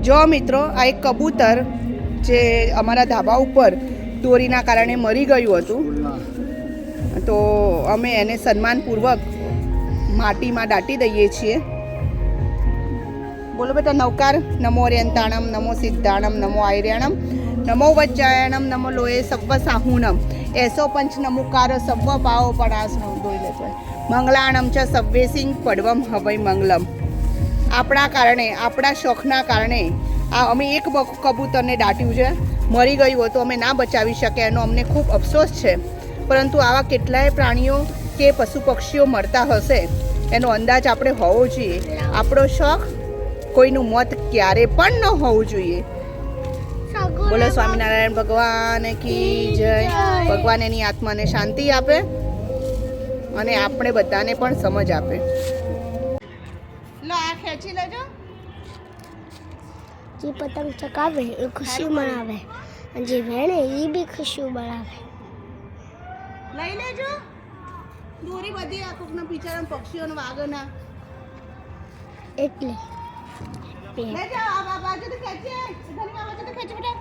જો મિત્રો, આ એક કબૂતર જે અમારા ધાબા ઉપર દોરીના કારણે મરી ગયું હતું, તો અમે એને સન્માનપૂર્વક માટીમાં દાટી દઈએ છીએ. બોલો બેટા નવકાર. નમો ઓર્યંતાણમ, નમો સિદ્ધાણમ, નમો આયર્યાણમ, નમો વજ્જાયણમ, નમો લોએ સવ્વ સાહુણમ, એસો પંચ નમુકાર સવ્વ પાવો પડાસનો દોઈ લેતો મંગલાણમ ચ સવ્વેસિંગ પડવમ હવય મંગલમ. આપણા કારણે, આપણા શોખના કારણે આ અમે એક કબૂતરને દાટ્યું છે. મરી ગયું હતું, અમે ના બચાવી શક્યા, એનો અમને ખૂબ અફસોસ છે. પરંતુ આવા કેટલાય પ્રાણીઓ કે પશુ પક્ષીઓ મરતા હશે એનો અંદાજ આપણે હોવો જોઈએ. આપણો શોખ, કોઈનું મોત ક્યારે પણ ન હોવું જોઈએ. બોલો સ્વામિનારાયણ ભગવાન કી જય. ભગવાન એની આત્માને શાંતિ આપે અને આપણે બધાને પણ સમજ આપે. લો આ ખેંચી લેજો. જે પતંગ ચકાવે એ ખુશી મનાવે અને જે વેણે એ બી ખુશી મનાવે. લઈ લેજો દોરી બધી આ કોકના બિચારા પક્ષીઓને વાગના એટલે લે જાઓ. આ બાજુથી ખેંચે, ધની આ બાજુથી ખેંચ બેટા.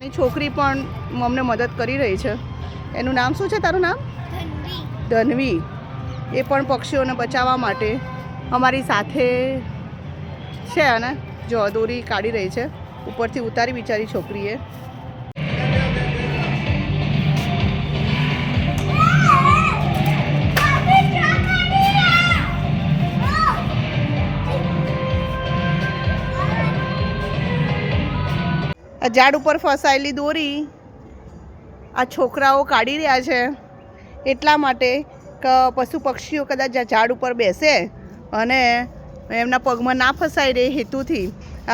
એ છોકરી પણ અમને મદદ કરી રહી છે. એનું નામ શું છે? તારું નામ? ધનવી. એ પણ પક્ષીઓને બચાવવા માટે અમારી સાથે છે અને જો દોરી કાઢી રહી છે. ઉપરથી ઉતારી બિચારી છોકરીએ. આ ઝાડ ઉપર ફસાયેલી દોરી આ છોકરાઓ કાઢી રહ્યા છે એટલા માટે કે પશુ પક્ષીઓ કદાચ ઝાડ ઉપર બેસે અને એમના પગમાં ના ફસાઈ રહે હેતુથી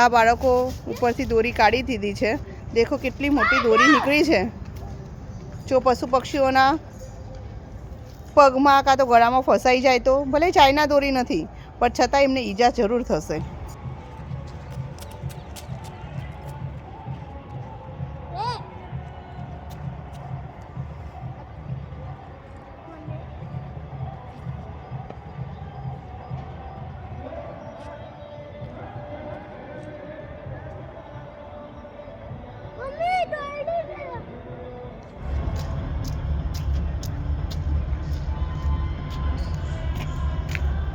આ બાળકો ઉપરથી દોરી કાઢી દીધી છે. દેખો કેટલી મોટી દોરી નીકળી છે. જો પશુ પક્ષીઓના પગમાં કાં તો ગળામાં ફસાઈ જાય તો ભલે ચાઇના દોરી નથી પણ છતાં એમને ઈજા જરૂર થશે.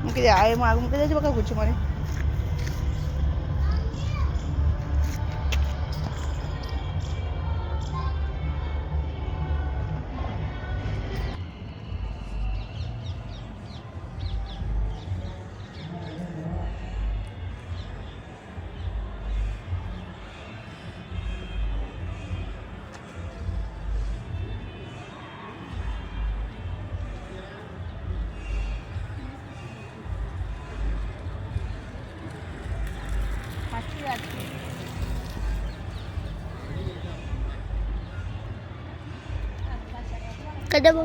મૂકી દે. આ એમાં આગળ મૂકી દેજો બકા ગુચ્છું મારે. કદમો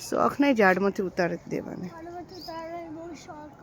શોખ નહીં, ઝાડમાંથી ઉતારી દેવાની. બહુ શોખ